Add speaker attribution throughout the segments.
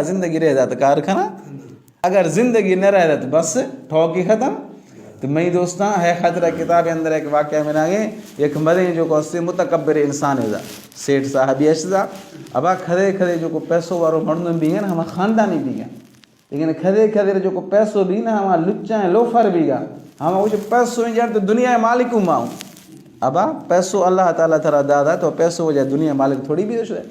Speaker 1: زندگی رہ جاتا کارخانہ اگر زندگی نہ رہ جاتا بس ٹھوکی ختم. تو میں دوستاں ہے خطرہ کتاب اندر ایک واقعہ میں آگے ایک مدیں جو کو سے متکبر انسان ہے سیٹھ صاحب ایشدا ابا کھدے کھدے جو کو پیسوں وارو مردم بھی گا نا ہمیں خاندانی بھی گا لیکن کھدے کھدے جو کو پیسوں بھی نا ہمیں لچائیں لوفر بھی گا ہمیں وہ پیسوں میں جاتے دنیا مالک ہوں ماؤں ابا پیسوں اللہ تعالیٰ ترا دادا تو پیسوں وجہ دنیا مالک تھوڑی بھی دے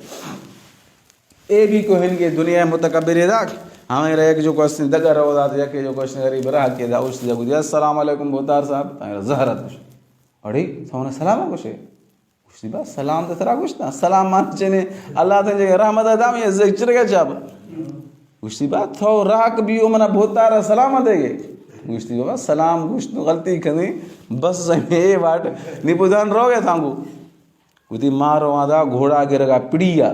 Speaker 1: اے بھی کو ہن کے دنیا متکبر دا ہمیں ایک جو کوشچن دگا رہو دا یا کہ جو کوشچن غریب رہا کے دا اس جگہ دیا السلام علیکم بہتار صاحب تاہر زہرت اڑی سونا سلام کچھ کچھ بس سلام تو ترا کچھ نا سلام مان چنے اللہ تعالی جگہ رحمت ادا میں ذکر گا چاب کچھ بات تھو راک بھی منا بہتار سلام دے گے کچھ بابا سلام کچھ غلطی کرنی بس اے واٹ نی بدان رو گے تھانگو کتی مارو آدا گھوڑا کے رگا پڑیا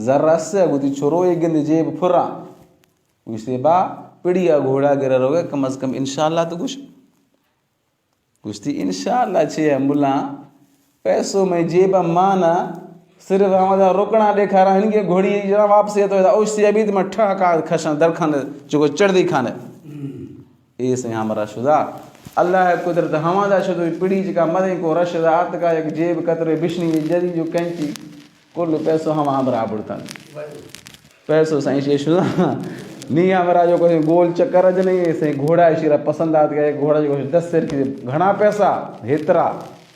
Speaker 1: ذرا سے گتی چھوڑو ایک گند جیب پھرا کچھ با پڑیا گھوڑا گرا رو گے کم از کم انشاءاللہ تو کچھ تھی انشاءاللہ چھے ملا پیسوں میں جیب مانا صرف ہمارا روکنا دیکھا رہا ہے کہ گھوڑی جنا واپس ہے تو اوش سی ابھی میں ٹھاکا کھشن در کھانے جو کو چڑھ دی کھانے یہ سے ہمارا شدہ اللہ قدرت ہمارا شدہ پڑی جکا مدیں کو رشد آت کا ایک جیب قطر بشنی جدی جو کینچی کل پیسوں ہمارا بڑھتا پیسوں سائنس یہ شدہ نہیں ہمارا جو کوئی گول چکر جو نہیں ہے گھوڑا شیرہ پسند آتا ہے گھوڑا جو 10 سیر کی گھنا پیسہ ہترا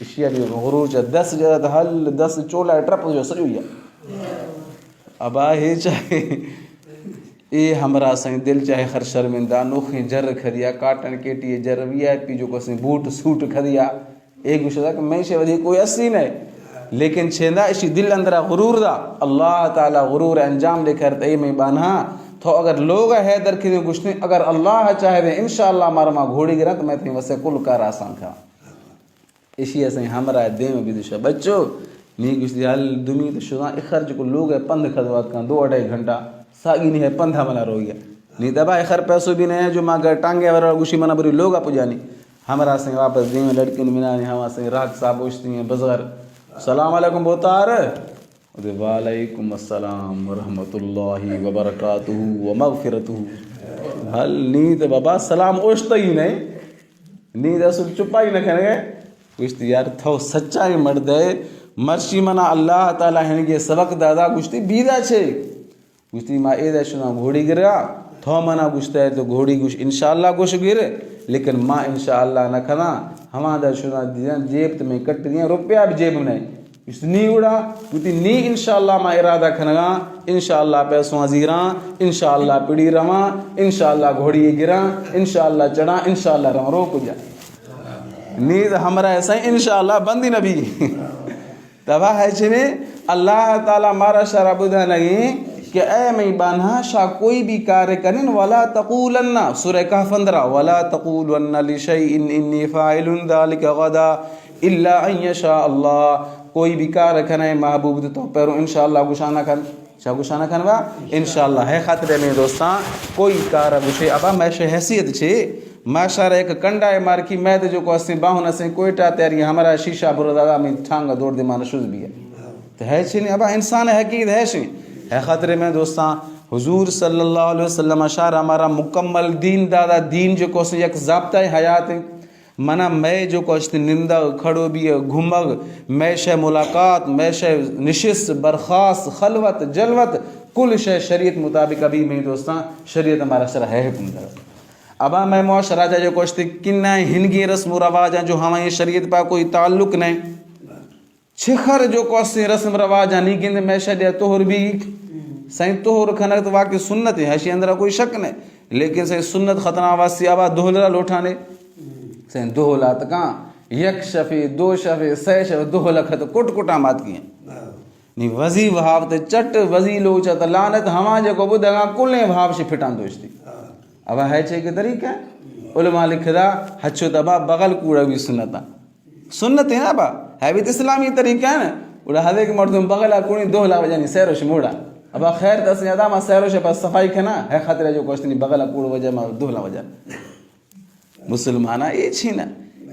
Speaker 1: اشیاء بھی غروج 10 جدہ حل 10 چولا ٹرپ جو سجو یا ابا یہ چاہے یہ ہمارا سائیں دل چاہے خر شرمندہ نوخیں جر کھدیا کاٹن کیٹی جر وی آئی پی جو کوئی بوٹ سوٹ کھدیا ایک گوشہ کہ میں شے ودی کوئی اسی نہیں لیکن چھیندا اسی دل اندرہ غرور دا اللہ تعالی غرور انجام دے کر تے میں بانہا تو اگر لوگ ہے در کے کچھ نہیں اگر اللہ چاہے دے انشاءاللہ ہمارا ماں گھوڑی گرا تو میں تھی وسے کل کار آسان کھا اسی ایسے ہمارا دے میں بھی دوشہ بچو نہیں کچھ دی حال دنیا تو شدہ اخر جو لوگ ہے پند کھدوات کھاں 2-2.5 گھنٹہ ساگی نہیں ہے پند ہمارا رو گیا نہیں دبا اخر پیسوں بھی نہیں ہے جو ماں گر ٹانگے ورہ گوشی منہ بری لوگا پجانی ہمارا سنگ واپس دے میں لڑکن منانی ہمارا سنگ راک صاحب اوشتی ہیں بزغر السلام علیکم بہتار وعلیکم السلام ورحمۃ اللہ وبرکاتہ ومغفرتہ حل نیند بابا سلام اوشتا ہی نہیں نیند اصل چپا ہی نہ کھنے گئے کچھ یار تھو سچائی مرد ہے مرشی منا اللہ تعالیٰ ہیں کہ سبق دادا گشتی بیدا چھے گشتی ماں ایدہ شنا گھوڑی گرا تھو منا گشتا ہے تو گھوڑی گوش انشاءاللہ گوش گرے لیکن ماں انشاءاللہ نہ کھنا ہمارا شنا دیاں جیب تمہیں کٹ دیاں روپیہ بھی جیب میں اس نی اڑا کتی نی انشاءاللہ ماں ارادہ کھنگا انشاءاللہ پیسوں عزیران انشاءاللہ پڑی رواں انشاءاللہ گھوڑی گراں انشاءاللہ چڑھاں انشاءاللہ رواں روک جا نیند ہمارا ایسا ہی انشاءاللہ بندی نبی تباہ ہے چھنے اللہ تعالیٰ مارا شرع بدھا نگی کہ اے میں بانہا شاہ کوئی بھی کار کرن ولا تقولن سورہ کہف 15 ولا تقولن لشیء انی فاعل ذلک غدا الا ان یشاء اللہ کوئی بھی کار کھنے محبوب تو پیرو انشاءاللہ گشانہ کھن شاہ گشانہ کھن با انشاءاللہ ہے خاطرے میں دوستان کوئی کار گشے ابا میں شہ حیثیت چھے ماشاءاللہ ایک کنڈا ہے مارکی میں دے جو کو اسیں باہن اسیں کوئٹا تیاری ہمارا شیشہ بردادا میں ٹھانگا دوڑ دے مانا شوز بھی ہے تو ہے چھے نہیں ابا انسان حقیقت ہے چھے ہے خاطرے میں دوستان حضور صلی اللہ علیہ وسلم اشار ہمارا مکمل دین دادا دین جو کو اسیں یک ضابطہ حیات ہے منا میں جو کوشت نندہ کھڑو بھی گھمگ میں شے ملاقات میں شے نشست برخاست خلوت جلوت کل شے شریعت مطابق ابھی میں دوستان شریعت ہمارا شرح ہے حکم دار ابا میں معاشرہ جا جو کوشت کنہ ہنگی رسم و رواجاں جو ہمیں شریعت پا کوئی تعلق نہیں چھخر جو کوشت رسم رواجاں نہیں گند میں شے دیا توہر بھی سائن توہر کھنک تو واقعی سنت ہے حشی اندرہ کوئی شک نہیں لیکن سائن سنت خطنہ واسی ابا دہلرہ لوٹھانے سین دو لات کہاں یک شفی دو شفی سی شفی دو لکھت کٹ کٹ آمات کی ہیں نی وزی وحاوت چٹ وزی لوچت لانت ہما جے کو بدھگا کلیں وحاو سے پھٹان دوشتی اب ہے چھے کہ طریقہ علماء لکھدا حچو تبا بغل کوڑا بھی سنتا سنت ہے نا با ہے بھی اسلامی طریقہ ہے نا اڑا حدے کہ مردم بغلہ کوڑی دو لا وجانی سیروش موڑا ابا خیر تسنی اداما سیروش پاس صفائی کھنا ہے خطرہ جو کوشتنی بغلہ کوڑ وجہ ما دو لا وجہ مسلمانہ یہ چھینا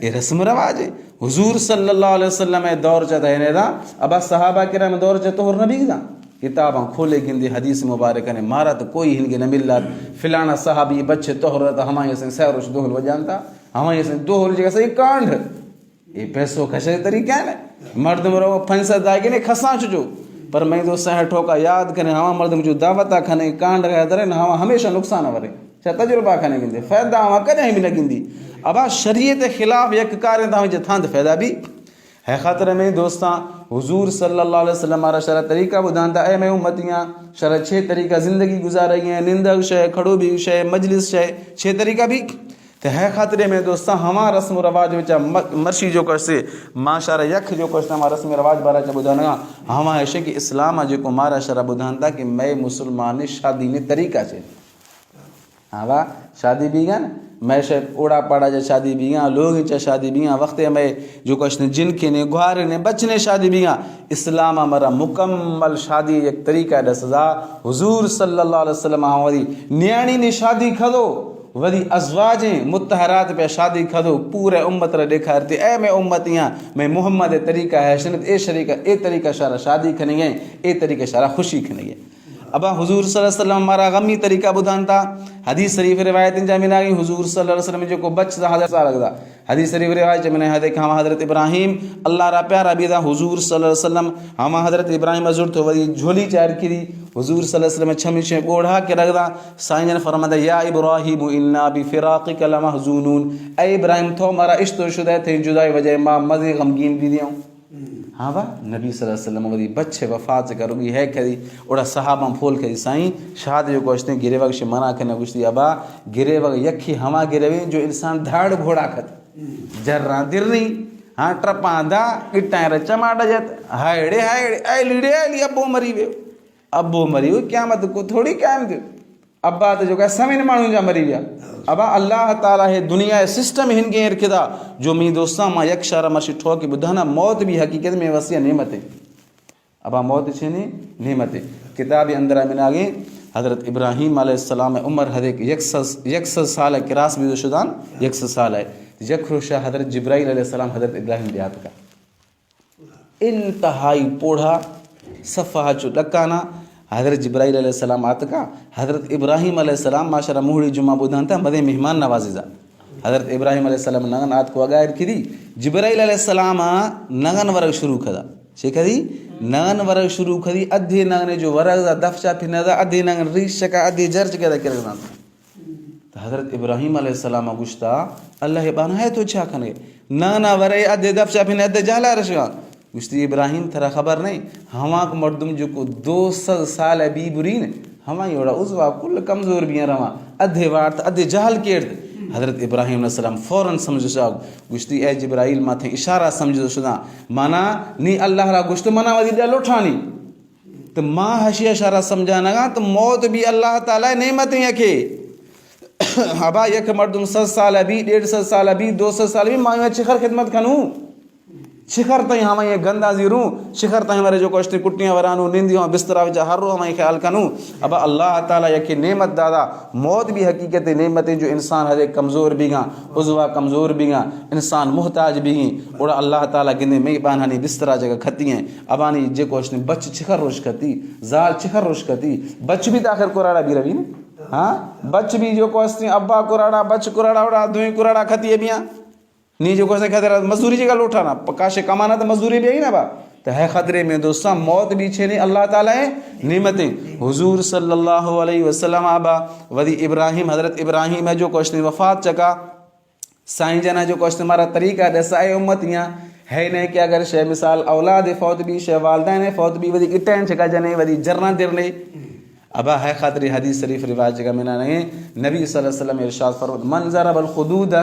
Speaker 1: یہ رسم رواج ہے حضور صلی اللہ علیہ وسلم دور چاہتا ہے نیدہ ابا صحابہ کرام دور چاہتا ہور نبی دا کتاباں کھولے گندے حدیث مبارکہ نے مارا تو کوئی ہنگے نہ ملت فلانا صحابی بچے توہرت ہمائیں سے سیروش دوہل وجانتا ہمائیں سے دوہل جگہ سے کانڈ یہ پیسوں کھشے طریقہ ہے مردم رو پھنسا دائے گے نہیں کھساں چجو پر میں دوستاں ہے ٹھوکا یاد کریں ہماں مردم جو دعوتہ کھنے کانڈ رہے درے نہ ہماں ہمیشہ نقصان ورے چاہے تجربہ کھنے گندے فائدہ ہماں کدیں بھی نہ گندی ابا شریعت خلاف یک کاریں تھا ہمیں تھاند فائدہ بھی ہے خاطر میں دوستاں حضور صلی اللہ علیہ وسلم ہمارا شرع طریقہ بدانتا اے میں امتیاں شرع 6 طریقہ زندگی گزار رہی ہیں نندگ شے کھڑو بھی شے مجلس شے 6 طریقہ بھی تو ہے خاطرے میں دوستاں ہما رسم و رواج وچا مرشی جو کشتے ماشاءاللہ یک جو کشتا ہما رسم و رواج بارا چا بدانا ہما ہے کہ اسلام جو کو مارا شرع بدانتا کہ میں مسلمان شادی نے طریقہ چھے ہاں شادی بھی گا نا میں شاید اوڑا پاڑا جا شادی بھی گا لوگ چا شادی بھی گا وقت میں جو کشنے جن کے نے گوارے نے بچنے شادی بھی گا اسلام ہمارا مکمل شادی ایک طریقہ دا سزا حضور صلی اللہ علیہ وسلم ہماری نیانی نے شادی کھدو ودی ازواجیں متحرات پہ شادی کھدو پورے امت رہ دیکھا رہتی اے میں امتیاں میں محمد طریقہ ہے شنت اے طریقہ شارہ شادی کھنے گئے اے طریقہ شارہ خوشی کھنے گئے ابا حضور صلی اللہ علیہ وسلم ہمارا غمی طریقہ بدانتا حدیث شریف روایت جامن آگئی حضور صلی اللہ علیہ وسلم جو کو بچ دا حضرت سال لگتا حدیث شریف روایت جامن آگئی کہ ہم حضرت ابراہیم اللہ را پیارا بیدا حضور صلی اللہ علیہ وسلم ہم حضرت ابراہیم حضور تو وہی جھولی چار کی دی حضور صلی اللہ علیہ وسلم چھمیشیں گوڑھا کے رکھ دا سائن جن فرماتا یا ابراہیم انا بفراقک لمحزونون اے ابراہیم تو ہمارا عشق شدہ تھے جدائی وجہ ماں مزے غمگین بھی دیاں ہاں با نبی صلی اللہ علیہ وسلم ودی بچے وفات سے کرو گی ہے کری اوڑا صحابہ پھول کری سائیں شاد جو کوشتے گرے وقت منع کرنے گوشتی ابا گرے وقت یکھی ہما گرے ویں جو انسان دھاڑ گھوڑا کھت جران در نہیں ہاں ٹرپان دا کٹائیں رچا ماڑا جات ہائیڑے اے لیڑے اے لی ابو مری ہوئے قیامت کو تھوڑی قیامت ابا تو جو کہ سمین مانو جا مری گیا ابا اللہ تعالیٰ ہے دنیا سسٹم ہنگے ارکدا جو می دوستاں ما یک شارہ مرشی ٹھوکی بدھانا موت بھی حقیقت میں وسیع نعمت ہے ابا موت چھنے نعمت ہے کتاب اندر من آگے حضرت ابراہیم علیہ السلام عمر حدیق 100 سال ہے کراس بھی شدان 100 سال ہے یک روشہ حضرت جبرائیل علیہ السلام حضرت ابراہیم دیات کا انتہائی پوڑھا صفحہ چو لکانا حضرت جبرائیل علیہ السلام آتکا حضرت ابراہیم علیہ السلام ماشاءاللہ موڑی جمعہ بودھانتا مدے مہمان نوازیزا حضرت ابراہیم علیہ السلام نگن آت کو اگائر کی دی جبرائیل علیہ السلام نگن ورگ شروع کھدا چے کھدی نگن ورگ شروع کھدی ادھے نگن جو ورگ دا دفچا پھینا دا ادھے نگن ریش چکا ادھے جرچ کہدا کرگ دانتا حضرت ابراہیم علیہ السلام گوشتا اللہ بانا ہے تو چھا کھنے نانا ورگ ادھے دفچا پھینا ادھے جہلا رشگان گوشتی ابراہیم تھرا خبر نہیں ہما کو مردم جو کو 200 سال بی برین ہما یوڑا عضوہ کل کمزور بھی ہیں رہا ادھے وارت ادھے جہل کیرد حضرت ابراہیم علیہ السلام فوراً سمجھو شاہ گوشتی اے جبرائیل ما تھے اشارہ سمجھو شدہ مانا نی اللہ را گوشت منا وزی دیا لوٹھانی تو ماں حشی اشارہ سمجھانا گا تو موت بھی اللہ تعالیٰ نعمتیں یکے ابا یک مردم 100 سال بھی 150 سال بھی 200 سال بھی ماں چخر خدمت کھنوں شکر تائیں ہمیں یہ گندہ زیروں شکر تائیں ہمارے جو کوشتے کٹنیاں ورانوں نیندیوں بسترہ وجہ ہر رو ہمیں خیال کنوں اب اللہ تعالیٰ یکی نعمت دادا موت بھی حقیقت نعمتیں جو انسان ہر ایک کمزور بھی گا عضوہ کمزور بھی گا انسان محتاج بھی گیں اور اللہ تعالیٰ گندے میں بانہانی بسترہ جگہ کھتی ہیں اب آنی جے کوشتے بچ چکر روش کھتی زال چکر روش کھتی بچ بھی تاخر قرارہ بھی روی ہاں بچ بھی جو کوشتے ابا قرارہ بچ قرارہ اڑا دوئیں قرارہ کھتی ہے بیاں نہیں جو کوئی کہتے رہا مزدوری جگہ لوٹانا پکاشے کمانا تو مزدوری بھی آئی نا با تو ہے خطرے میں دوستاں موت بھی چھے نہیں اللہ تعالیٰ ہے نعمتیں حضور صلی اللہ علیہ وسلم آبا ودی ابراہیم حضرت ابراہیم ہے جو کوشتے وفات چکا سائن جنا جو کوشتے ہمارا طریقہ دسا ہے امتیاں ہے نہیں کہ اگر شے مثال اولاد فوت بھی شے والدین فوت بھی ودی اٹین چکا جنے ودی جرنا درنے ابا ہے خاطری حدیث شریف رواج جگہ میں نہیں نبی صلی اللہ علیہ وسلم ارشاد فرمود من ضرب الخدود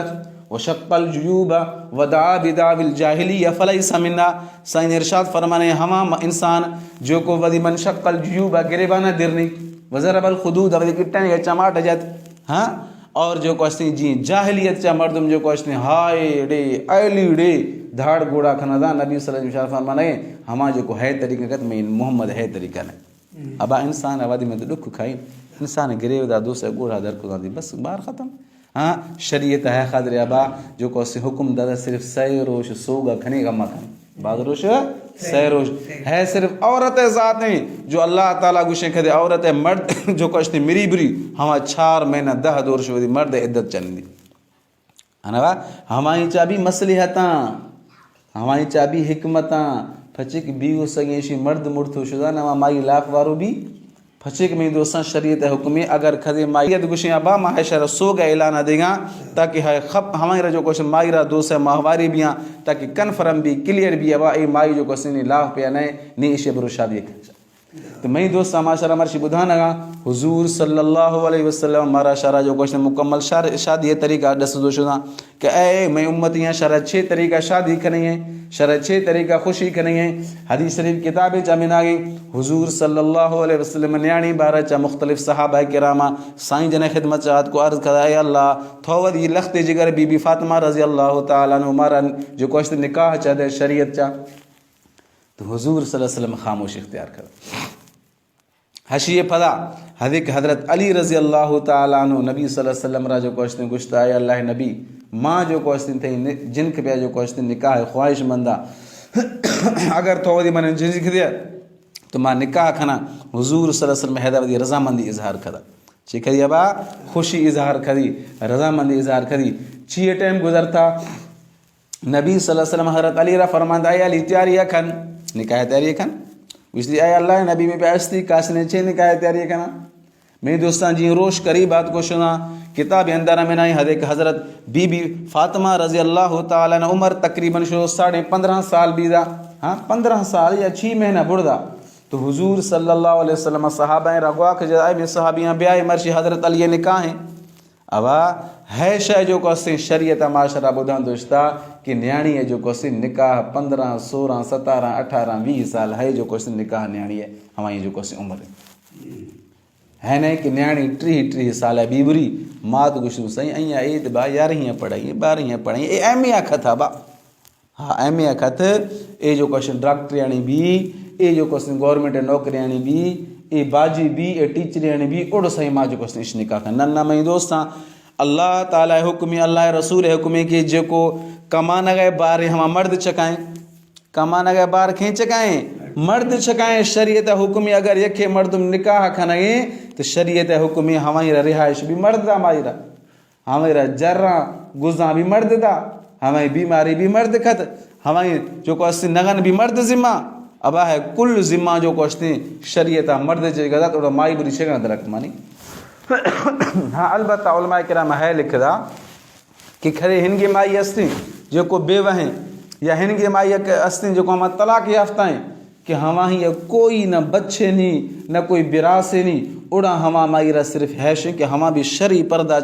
Speaker 1: وشق الجیوب ودعا بدعوى الجاہلیہ فلیس منا سائن ارشاد فرمانے ہم انسان جو کو ودی من شق الجیوب گریبانہ درنی وضرب الخدود ودی کٹنے کا چماٹ جات ہاں اور جو کوشتے جی جاہلیت چا مردم جو کوشتے ہائے ڈے ایلی ڈے دھاڑ گوڑا کھنا دا نبی صلی اللہ علیہ وسلم فرمانے ہما جو کو ہے طریقہ کہت میں محمد ہے طریقہ نہیں ابا انسان آبادی میں تو دکھ کھائی انسان گریو دا دوسرے گوڑا در کو دی بس بار ختم ہاں شریعت ہے خادر ابا جو کو سے حکم دادا صرف سہ روش سوگا کھنے گا مکھن بعد روش سیروش ہے صرف عورت ذات ہیں جو اللہ تعالیٰ گوشیں کھدے عورت مرد جو کشتی میری بری ہما 4 مہینہ 10 دور شو مرد عدت چلیں دی انوا ہماری چابی مصلحتاں ہماری چابی حکمتاں پھچک بیو سگیشی مرد مرتو شدہ نما مائی لاکھ وارو بھی پھچک میں دوستان شریعت حکمی اگر کھدے مائیت گوشیں ابا معاشرہ سو گا اعلانہ دے گا تاکہ ہماری را جو کوشن مائی را دوست ماہواری بھی ہیں تاکہ کنفرم بھی کلیئر بھی ابا اے مائی جو کوشن لاکھ پہ نہیں اسے برو شادی کھنچا تو میں دوست معاشرہ مرشی بدھانا گا حضور صلی اللہ علیہ وسلم ہمارا شرع جو کوشن مکمل شادی طریقہ دست دو شدہ کہ اے میں امتیاں شرع 6 طریقہ شادی کرنی ہے شرع 6 طریقہ خوشی کرنی ہے حدیث شریف کتابیں چامن آگئی حضور صلی اللہ علیہ وسلم نیانی بارہ چا مختلف صحابہ کرامہ سائیں جن خدمت چاہت کو عرض کرا اے اللہ تھوود یہ لخت جگر بی بی فاطمہ رضی اللہ تعالیٰ عنہ ہمارا جو کوشن نکاح چاہ دے شریعت چاہ تو حضور صلی اللہ علیہ وسلم خاموش اختیار کر حشی پدا حضرت علی رضی اللہ تعالیٰ عنہ نبی صلی اللہ علیہ وسلم را جو کوشتیں گشتا ہے اللہ نبی ماں جو کوشتیں تھے جن کے بیا جو کوشتیں نکاح خواہش مندہ اگر تو دی من جن لکھ دیا تو ماں نکاح کھنا حضور صلی اللہ علیہ وسلم حیدر رضا مندی اظہار کھدا چی کھدی ابا خوشی اظہار کھدی رضا مندی اظہار کھدی چیئے ٹائم گزرتا نبی صلی اللہ علیہ وسلم حضرت علی را فرماندہ اے علی تیاری کھن نکاح تیاری کھن اس لیے اے اللہ نبی میں بیعستی کاسنے 6 نکاح تیاری کنا میں دوستان جی روش قریب بات کو سنا کتاب اندر میں نہیں حضرت بی بی فاطمہ رضی اللہ تعالیٰ عنہ عمر تقریباً 15.5 سال بیدا ہاں 15 سال یا 6 مہینہ بڑھدا تو حضور صلی اللہ علیہ وسلم صحابہ رغوا کے جائے میں صحابیاں بیائے مرشی حضرت علی نکاح ہیں ابا ہے شے جو کوسیں شریعت معاشرہ بدھان دوستا کہ نیانی ہے جو کوسیں نکاح 15 16 17 18 20 سال ہے جو کوسیں نکاح نیانی ہے ہماری جو کوسیں عمر ہے نہیں کہ نیانی 3 سال ہے بیبری مات گشو سہیں ایاں اید با 11 پڑھائیں 12 پڑھائیں اے ایمیاں کھتا با ہاں ایمیاں کھت اے جو کوسیں ڈاکٹریانی بھی اے جو کوسیں گورنمنٹ نوکریانی بھی اے باجی بھی اے ٹیچریانی بھی اڑو سہیں ماں جو کوسیں اس نکاح کھن نہ میں دوستاں اللہ تعالیٰ حکمی اللہ رسول حکمی کے جو کو کمانا گئے بار ہما مرد چکائیں کمانا گئے بار کھیں چکائیں مرد چکائیں شریعت حکمی اگر یکے مردم نکاح کھنائیں تو شریعت حکمی ہماری رہائش بھی مرد دا مائرہ ہمارا جرہ گزاں بھی مرد دا ہماری بیماری بھی مرد کھت ہماری جو کوستی نگن بھی مرد ذمہ ابا ہے کل ذمہ جو کوستی شریعت مرد جے گا تو مائی بری شگن درک مانی ہاں البتہ علماء کرام ہے لکھ دا کہ کھرے ہنگی مائی استی جو کو بیوہ ہیں یا ہنگی مائی استی جو کو ہم طلاق یافتہ ہیں کہ ہماہی کوئی نہ بچے نہیں نہ کوئی براسے نہیں اڑا ہما مائی را صرف ہے کہ ہما بھی شرعی پردہ